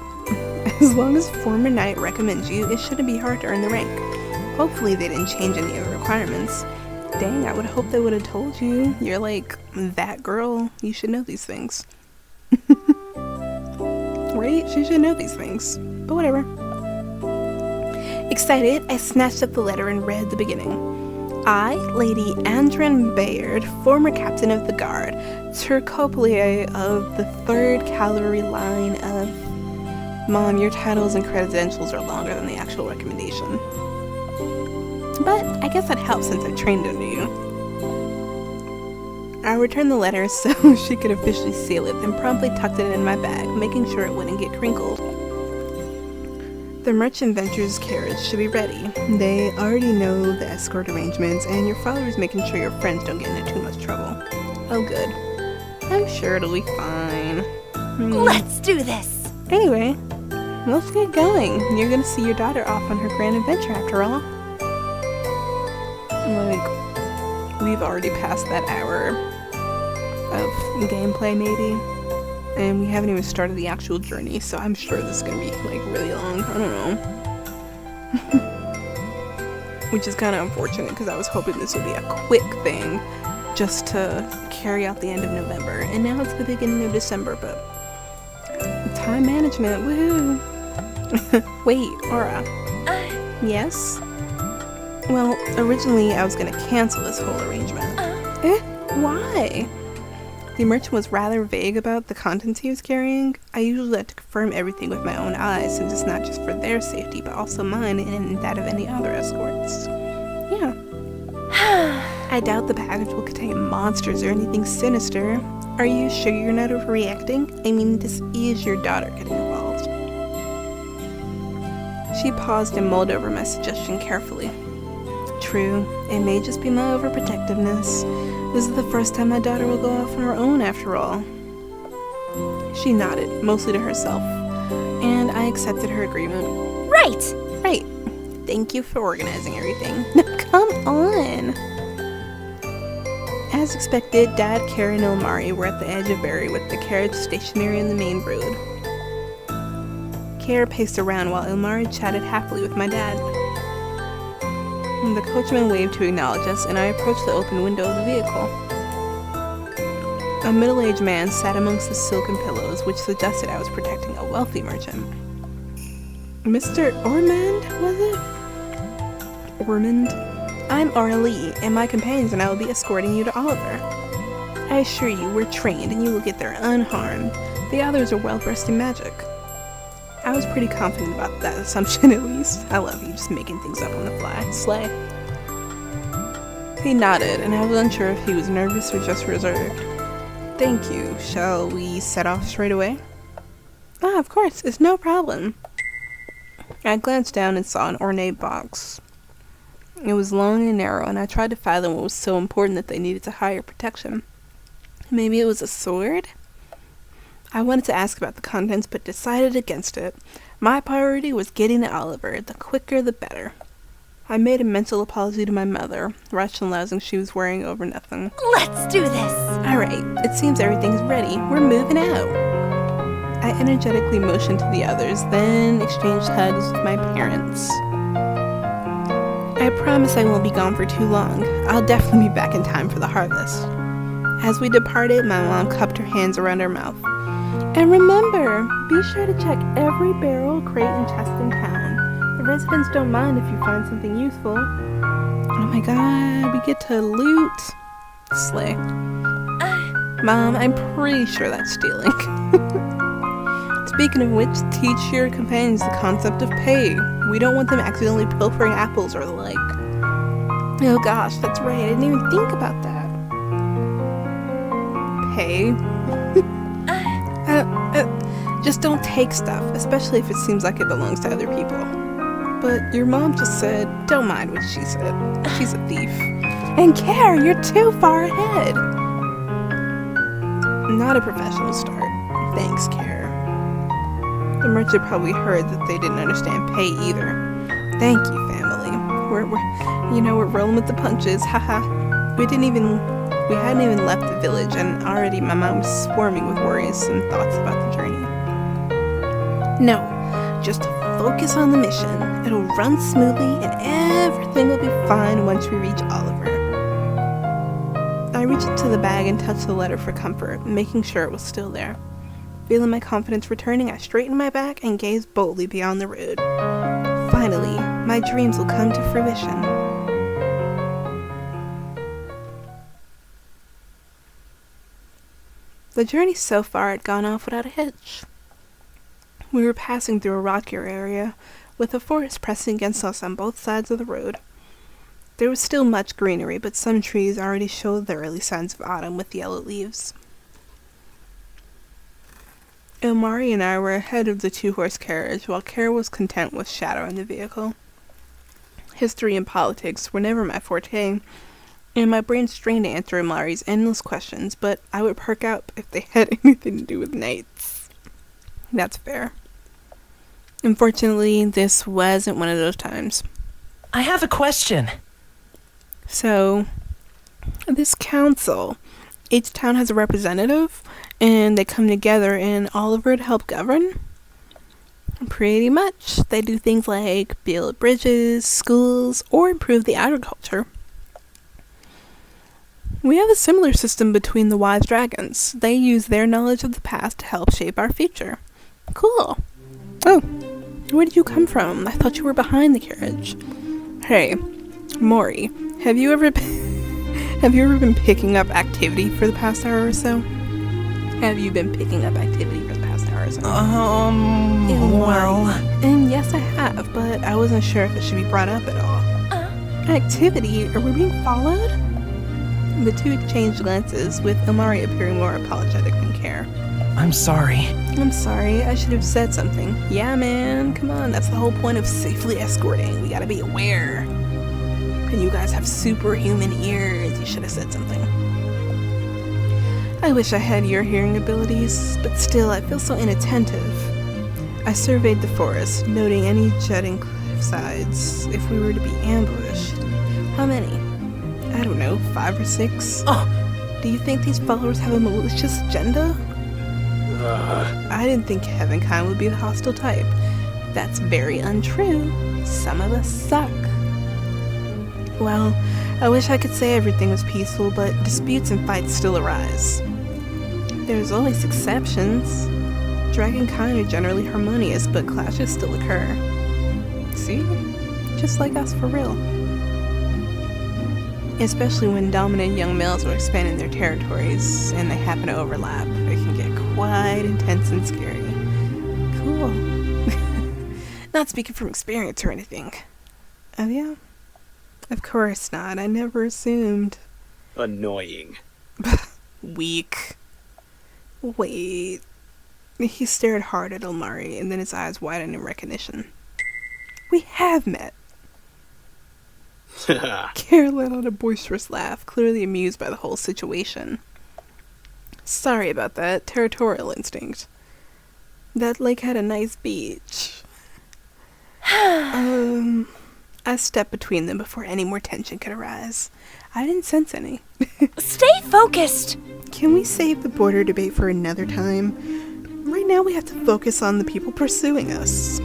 As long as former knight recommends you, it shouldn't be hard to earn the rank. Hopefully they didn't change any of the requirements. Dang, I would hope they would have told you. You're like, that girl, you should know these things. Right? She should know these things. But whatever. Excited, I snatched up the letter and read the beginning. I, Lady Andren Bayard, former captain of the guard, Turcoplier of the 3rd Cavalry line of... Mom, your titles and credentials are longer than the actual recommendation. But I guess that helps since I trained under you. I returned the letter so she could officially seal it, then promptly tucked it in my bag, making sure it wouldn't get crinkled. The Merchant Ventures carriage should be ready. They already know the escort arrangements, and your father is making sure your friends don't get into too much trouble. Oh, good. I'm sure it'll be fine. Let's do this! Anyway, let's get going. You're gonna see your daughter off on her grand adventure after all. Like, we've already passed that hour of gameplay, maybe. And we haven't even started the actual journey, so I'm sure this is gonna be, like, really long. I don't know. Which is kind of unfortunate, because I was hoping this would be a quick thing, just to carry out the end of November. And now it's the beginning of December, but time management, woohoo! Wait, Aura. Yes? Well, originally I was gonna cancel this whole arrangement. Why? The merchant was rather vague about the contents he was carrying. I usually like to confirm everything with my own eyes, since it's not just for their safety, but also mine and that of any other escorts. Yeah. I doubt the package will contain monsters or anything sinister. Are you sure you're not overreacting? I mean, this is your daughter getting involved. She paused and mulled over my suggestion carefully. True, it may just be my overprotectiveness. This is the first time my daughter will go off on her own, after all. She nodded, mostly to herself, and I accepted her agreement. Right! Right. Thank you for organizing everything. Now, come on! As expected, Dad, Kara, and Ilmari were at the edge of Berry with the carriage stationary on the main road. Kara paced around while Ilmari chatted happily with my dad. The coachman waved to acknowledge us, and I approached the open window of the vehicle. A middle-aged man sat amongst the silken pillows, which suggested I was protecting a wealthy merchant. Mr. Ormond, was it? Ormond? I'm Aura Lee, and my companions and I will be escorting you to Oliver. I assure you, we're trained, and you will get there unharmed. The others are well-versed in magic. I was pretty confident about that assumption, at least. I love you, just making things up on the fly. Slay. He nodded, and I was unsure if he was nervous or just reserved. Thank you. Shall we set off straight away? Ah, of course. It's no problem. I glanced down and saw an ornate box. It was long and narrow, and I tried to fathom what was so important that they needed to hire protection. Maybe it was a sword? I wanted to ask about the contents, but decided against it. My priority was getting to Oliver. The quicker, the better. I made a mental apology to my mother, rationalizing she was worrying over nothing. Let's do this! Alright, it seems everything's ready. We're moving out. I energetically motioned to the others, then exchanged hugs with my parents. I promise I won't be gone for too long. I'll definitely be back in time for the harvest. As we departed, my mom cupped her hands around her mouth. And remember, be sure to check every barrel, crate, and chest in town. The residents don't mind if you find something useful. Oh my god, we get to loot. Slay. Mom, I'm pretty sure that's stealing. Speaking of which, teach your companions the concept of pay. We don't want them accidentally pilfering apples or the like. Oh gosh, that's right, I didn't even think about that. Pay? Just don't take stuff, especially if it seems like it belongs to other people. But your mom just said, don't mind what she said. She's a thief. And Kara, you're too far ahead. Not a professional start. Thanks, Kara. The merchant probably heard that they didn't understand pay either. Thank you, family. We're rolling with the punches, haha. We hadn't even left the village, and already my mind was swarming with worries and thoughts about the journey. No, just focus on the mission. It'll run smoothly, and everything will be fine once we reach Oliver. I reached into the bag and touched the letter for comfort, making sure it was still there. Feeling my confidence returning, I straightened my back and gazed boldly beyond the road. Finally, my dreams will come to fruition. The journey so far had gone off without a hitch. We were passing through a rockier area, with a forest pressing against us on both sides of the road. There was still much greenery, but some trees already showed the early signs of autumn with yellow leaves. Ilmari and I were ahead of the two-horse carriage, while Kara was content with Shadow in the vehicle. History and politics were never my forte, and my brain strained to answer Ilmari's endless questions, but I would perk up if they had anything to do with knights. That's fair. Unfortunately, this wasn't one of those times. I have a question. So, this council, each town has a representative, and they come together in Oliver to help govern? Pretty much. They do things like build bridges, schools, or improve the agriculture. We have a similar system between the wise dragons. They use their knowledge of the past to help shape our future. Cool. Oh, where did you come from? I thought you were behind the carriage. Hey, Maury, have you ever been picking up activity for the past hour or so? Have you been picking up activity for the past hour or so? Well... And yes, I have, but I wasn't sure if it should be brought up at all. Activity? Are we being followed? The two exchanged glances, with Ilmari appearing more apologetic than Care. I'm sorry. I'm sorry, I should have said something. Yeah, man, come on, that's the whole point of safely escorting. We gotta be aware. And you guys have superhuman ears. You should have said something. I wish I had your hearing abilities, but still, I feel so inattentive. I surveyed the forest, noting any jutting cliff sides if we were to be ambushed. How many? I don't know, 5 or 6? Oh, Do you think these followers have a malicious agenda? I didn't think Heavenkind would be the hostile type. That's very untrue. Some of us suck. Well, I wish I could say everything was peaceful, but disputes and fights still arise. There's always exceptions. Dragonkind are generally harmonious, but clashes still occur. See? Just like us for real. Especially when dominant young males are expanding their territories and they happen to overlap. It can get quite intense and scary. Cool. Not speaking from experience or anything. Oh yeah? Of course not. I never assumed. Annoying. Weak. Wait. He stared hard at Ilmari, and then his eyes widened in recognition. We have met. Kara let out a boisterous laugh, clearly amused by the whole situation. Sorry about that. Territorial instinct. That lake had a nice beach. I stepped between them before any more tension could arise. I didn't sense any. Stay focused! Can we save the border debate for another time? Right now we have to focus on the people pursuing us.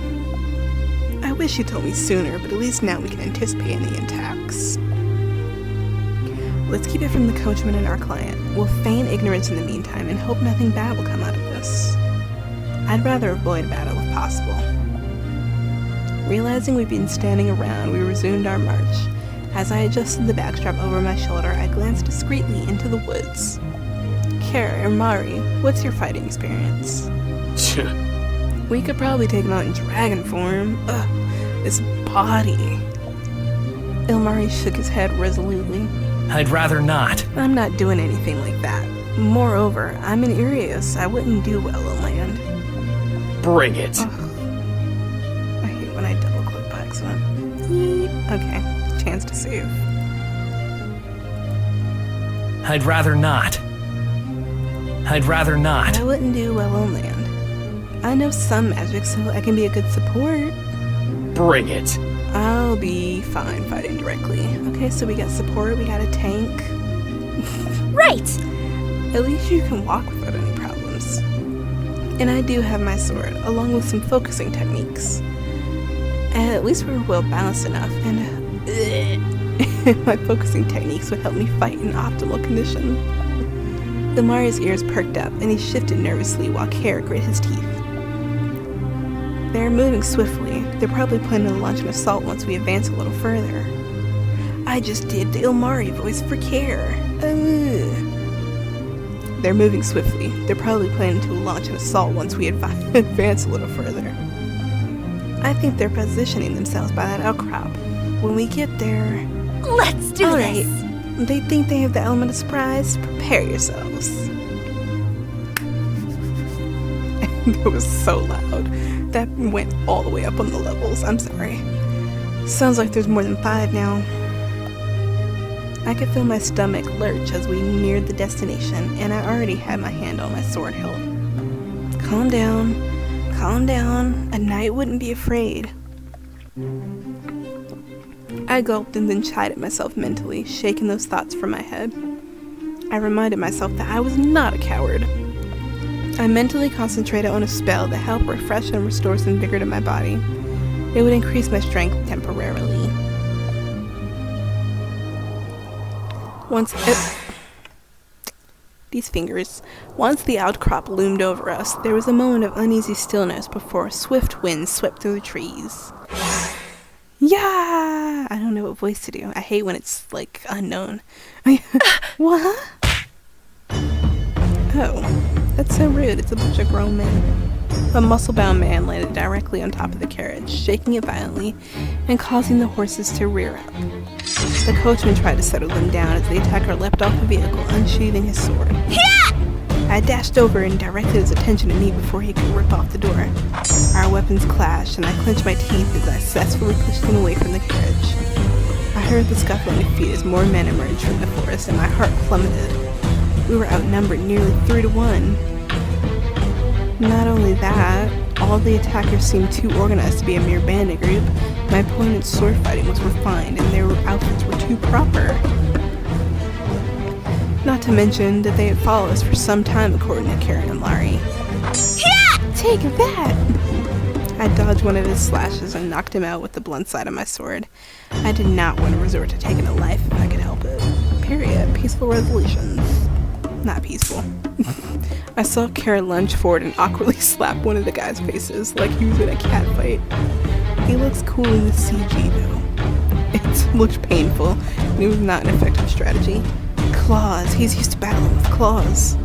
I wish you told me sooner, but at least now we can anticipate any attacks. Let's keep it from the coachman and our client. We'll feign ignorance in the meantime and hope nothing bad will come out of this. I'd rather avoid battle if possible. Realizing we'd been standing around, we resumed our march. As I adjusted the backstrap over my shoulder, I glanced discreetly into the woods. Kara or Mari, what's your fighting experience? We could probably take him out in dragon form. Ugh, this body. Ilmari shook his head resolutely. I'd rather not. I'm not doing anything like that. Moreover, I'm an Irius. I wouldn't do well on land. Bring it. Ugh. I hate when I double-click by accident. Yeet. Okay, chance to save. I'd rather not. I'd rather not. I wouldn't do well on land. I know some magic, so I can be a good support. Bring it. I'll be fine fighting directly. Okay, so we got support, we got a tank. Right! At least you can walk without any problems. And I do have my sword, along with some focusing techniques. At least we're well balanced enough, and my focusing techniques would help me fight in optimal condition. Ilmari's ears perked up, and he shifted nervously while Kara grit his teeth. They're moving swiftly. They're probably planning to launch an assault once we advance a little further. I just did the Ilmari voice for Kara. They're moving swiftly. They're probably planning to launch an assault once we advance a little further. I think they're positioning themselves by that outcrop. When we get there... Let's do this! Alright, they think they have the element of surprise. Prepare yourselves. That was so loud. That went all the way up on the levels. I'm sorry. Sounds like there's more than 5 now. I could feel my stomach lurch as we neared the destination, and I already had my hand on my sword hilt. Calm down. Calm down. A knight wouldn't be afraid. I gulped and then chided myself mentally, shaking those thoughts from my head. I reminded myself that I was not a coward. I mentally concentrated on a spell that helped refresh and restore some vigor to my body. It would increase my strength temporarily. Once the outcrop loomed over us, there was a moment of uneasy stillness before a swift wind swept through the trees. Yeah! I don't know what voice to do. I hate when it's, like, unknown. What? Oh, that's so rude. It's a bunch of grown men. A muscle-bound man landed directly on top of the carriage, shaking it violently and causing the horses to rear up. The coachman tried to settle them down as the attacker leapt off the vehicle, unsheathing his sword. I dashed over and directed his attention to me before he could rip off the door. Our weapons clashed, and I clenched my teeth as I successfully pushed him away from the carriage. I heard the scuffling of feet as more men emerged from the forest, and my heart plummeted. We were outnumbered nearly 3 to 1. Not only that, all the attackers seemed too organized to be a mere bandit group. My opponent's sword fighting was refined, and their outfits were too proper. Not to mention that they had followed us for some time, according to Karen and Larry. Take that! I dodged one of his slashes and knocked him out with the blunt side of my sword. I did not want to resort to taking a life if I could help it. Period. Peaceful resolutions. Not peaceful. I saw Karen lunge forward and awkwardly slap one of the guy's faces like he was in a cat fight. He looks cool in the CG though. It looked painful, and it was not an effective strategy. Claws. He's used to battling with claws.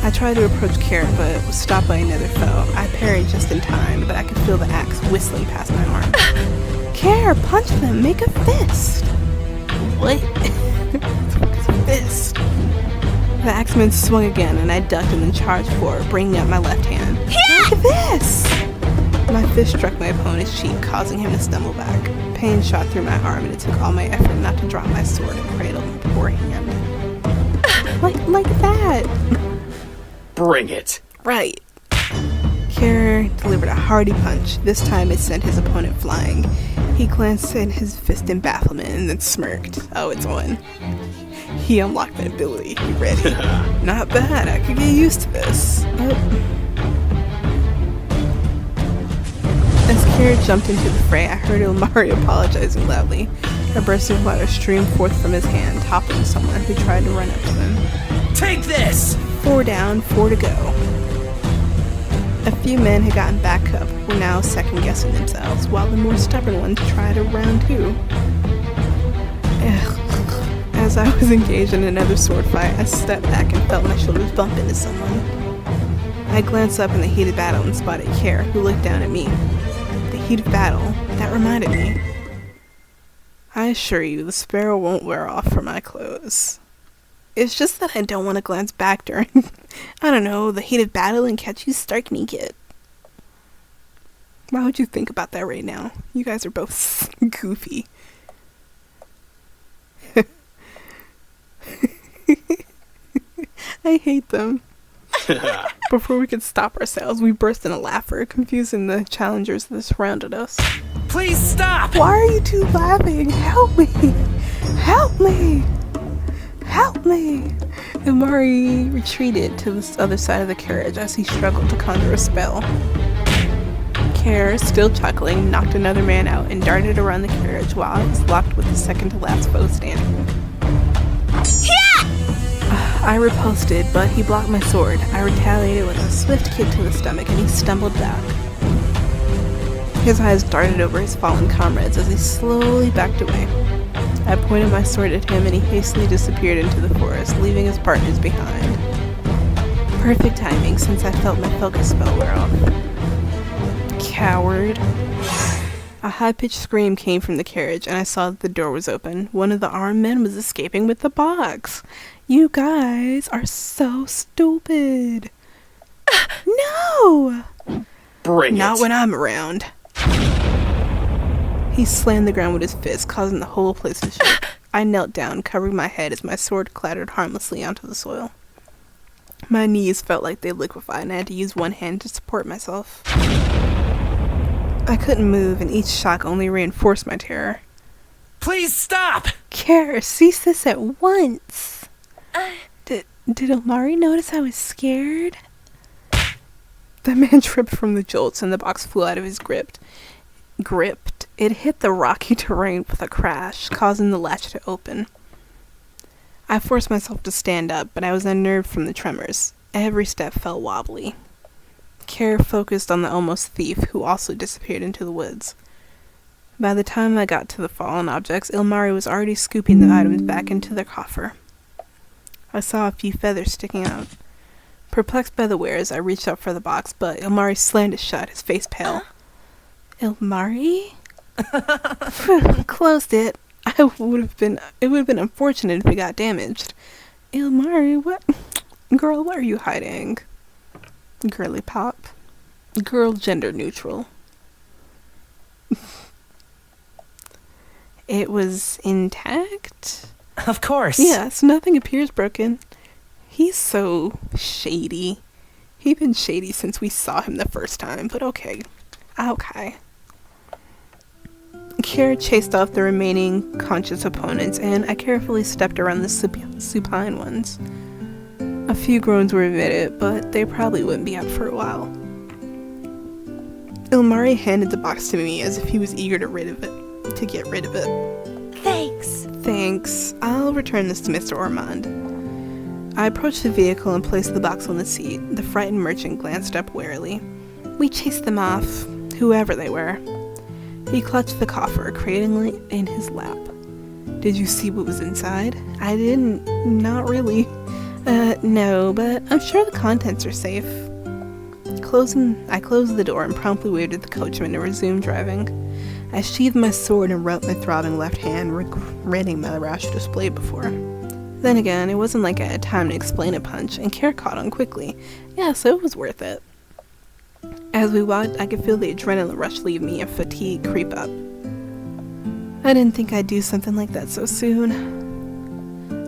I tried to approach Karen, but was stopped by another foe. I parried just in time, but I could feel the axe whistling past my arm. Karen, punch them! Make a fist! What? What is a fist? The axeman swung again, and I ducked and then charged forward, bringing up my left hand. Like this! My fist struck my opponent's cheek, causing him to stumble back. Pain shot through my arm, and it took all my effort not to drop my sword and cradle my poor hand. Like that! Bring it! Right. Kara delivered a hearty punch. This time it sent his opponent flying. He glanced at his fist in bafflement and then smirked. Oh, it's on. He unlocked that ability. You ready? Not bad. I could get used to this. As Kara jumped into the fray, I heard Omari apologizing loudly. A burst of water streamed forth from his hand, toppling someone who tried to run up to him. Take this! 4 down, 4 to go. A few men had gotten back up were now second-guessing themselves, while the more stubborn ones tried a round 2. As I was engaged in another sword fight, I stepped back and felt my shoulders bump into someone. I glanced up in the heat of battle and spotted Kara, who looked down at me. The heat of battle, that reminded me. I assure you, the sparrow won't wear off for my clothes. It's just that I don't want to glance back during, I don't know, the heat of battle and catch you stark naked. Why would you think about that right now? You guys are both goofy. I hate them. Before we could stop ourselves, we burst into laughter, confusing the challengers that surrounded us. Please stop! Why are you two laughing? Help me! Help me! Help me! Amari retreated to the other side of the carriage as he struggled to conjure a spell. Kara, still chuckling, knocked another man out and darted around the carriage while I was locked with the second-to-last foe standing. I riposted, but he blocked my sword. I retaliated with a swift kick to the stomach, and he stumbled back. His eyes darted over his fallen comrades as he slowly backed away. I pointed my sword at him, and he hastily disappeared into the forest, leaving his partners behind. Perfect timing, since I felt my focus spell wear off. Coward. A high-pitched scream came from the carriage, and I saw that the door was open. One of the armed men was escaping with the box. You guys are so stupid. No! Bring Not it. when I'm around. He slammed the ground with his fist, causing the whole place to shake. I knelt down, covering my head as my sword clattered harmlessly onto the soil. My knees felt like they liquefied, and I had to use one hand to support myself. I couldn't move, and each shock only reinforced my terror. Please stop! Kara, cease this at once. Did Omari notice I was scared? The man tripped from the jolts, and the box flew out of his grip. It hit the rocky terrain with a crash, causing the latch to open. I forced myself to stand up, but I was unnerved from the tremors. Every step felt wobbly. Kara focused on the almost thief, who also disappeared into the woods. By the time I got to the fallen objects, Ilmari was already scooping the items back into their coffer. I saw a few feathers sticking out. Perplexed by the wares, I reached out for the box, but Ilmari slammed it shut, his face pale. Ilmari? Closed it. It would have been unfortunate if it got damaged. Ilmari, what? Girl, what are you hiding? Girly pop. Girl gender neutral. It was intact? Of course. Yes, nothing appears broken. He's so shady. He's been shady since we saw him the first time, but okay. Okay. Kara chased off the remaining conscious opponents, and I carefully stepped around the supine ones. A few groans were emitted, but they probably wouldn't be up for a while. Ilmari handed the box to me as if he was eager to get rid of it. Thanks. I'll return this to Mr. Ormond. I approached the vehicle and placed the box on the seat. The frightened merchant glanced up warily. We chased them off, whoever they were. He clutched the coffer cradlingly in his lap. Did you see what was inside? I didn't. Not really. No, but I'm sure the contents are safe. I closed the door and promptly waved at the coachman to resume driving. I sheathed my sword and rubbed my throbbing left hand, regretting my rash display before. Then again, it wasn't like I had time to explain a punch, and Kara caught on quickly. Yeah, so it was worth it. As we walked, I could feel the adrenaline rush leave me and fatigue creep up. I didn't think I'd do something like that so soon.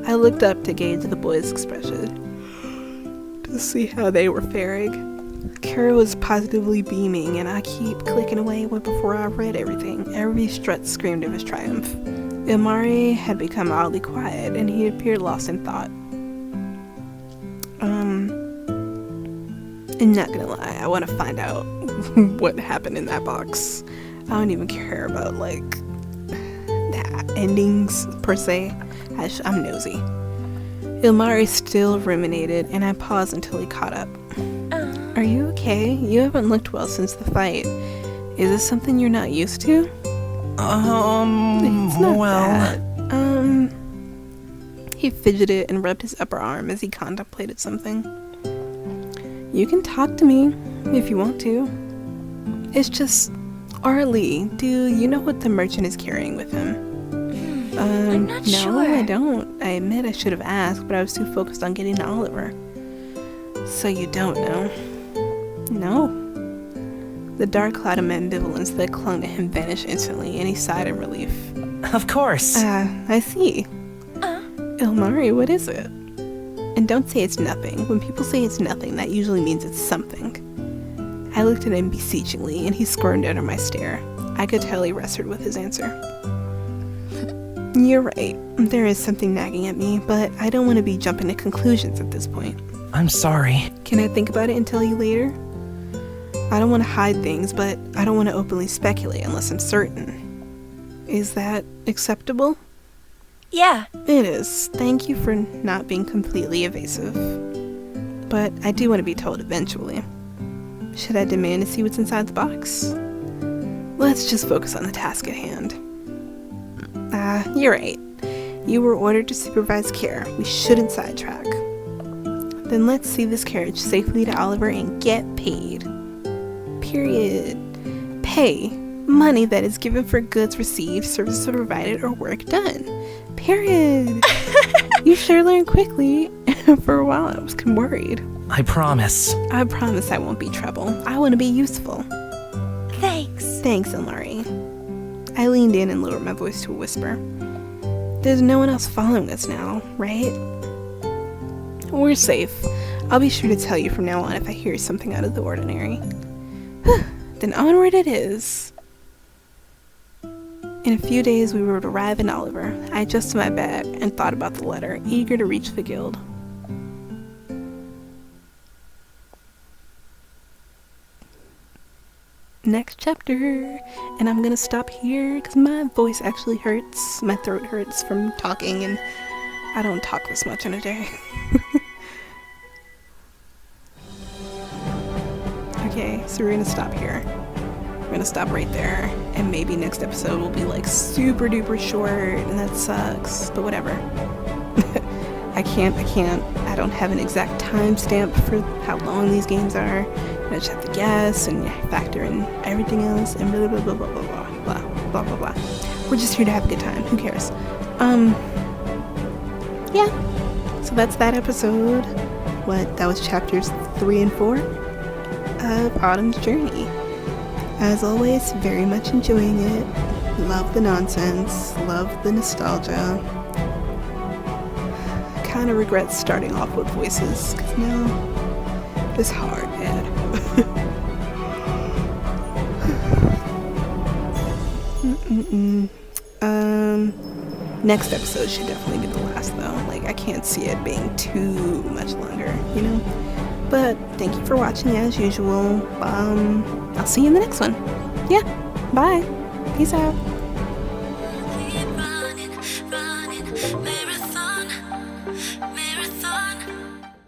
I looked up to gauge the boys' expression, to see how they were faring. Kara was positively beaming, and I keep clicking away before I read everything. Every strut screamed of his triumph. Ilmari had become oddly quiet, and he appeared lost in thought. I'm not gonna lie, I want to find out what happened in that box. I don't even care about, the endings, per se. I'm nosy. Ilmari still ruminated, and I paused until he caught up. Are you okay? You haven't looked well since the fight. Is this something you're not used to? It's not well... that. He fidgeted and rubbed his upper arm as he contemplated something. You can talk to me if you want to. It's just, Arlie, do you know what the merchant is carrying with him? I'm not sure. No, I don't. I admit I should have asked, but I was too focused on getting to Oliver. So you don't know? No. The dark cloud of ambivalence that clung to him vanished instantly, and he sighed in relief. Of course. I see. Ilmari, what is it? And don't say it's nothing. When people say it's nothing, that usually means it's something. I looked at him beseechingly, and he squirmed under my stare. I could tell he wrestled with his answer. You're right. There is something nagging at me, but I don't want to be jumping to conclusions at this point. I'm sorry. Can I think about it and tell you later? I don't want to hide things, but I don't want to openly speculate unless I'm certain. Is that acceptable? Yeah. It is. Thank you for not being completely evasive. But I do want to be told eventually. Should I demand to see what's inside the box? Let's just focus on the task at hand. You're right. You were ordered to supervise care. We shouldn't sidetrack. Then let's see this carriage safely to Oliver and get paid. Period. Pay. Money that is given for goods received, services provided, or work done. Period. You sure learned quickly. For a while I was worried. I promise. I promise I won't be trouble. I want to be useful. Thanks. Thanks, Amari. I leaned in and lowered my voice to a whisper. There's no one else following us now, right? We're safe. I'll be sure to tell you from now on if I hear something out of the ordinary. Then onward it is. In a few days we would arrive in Oliver. I adjusted my bag and thought about the letter, eager to reach the guild. Next chapter, and I'm gonna stop here because my voice actually hurts. My throat hurts from talking, and I don't talk this much in a day. Okay, so we're gonna stop here. We're gonna stop right there, and maybe next episode will be like super duper short, and that sucks, but whatever. I don't have an exact timestamp for how long these games are. I just have to guess and factor in everything else and blah blah blah blah blah blah blah blah blah. We're just here to have a good time. Who cares? Yeah. So that's that episode. That was chapters 3 and 4 of Autumn's Journey. As always, very much enjoying it. Love the nonsense. Love the nostalgia. Kind of regret starting off with voices because now it's hard, man. Next episode should definitely be the last though. Like, I can't see it being too much longer, you know? But thank you for watching as usual. I'll see you in the next one. Yeah, bye. Peace out.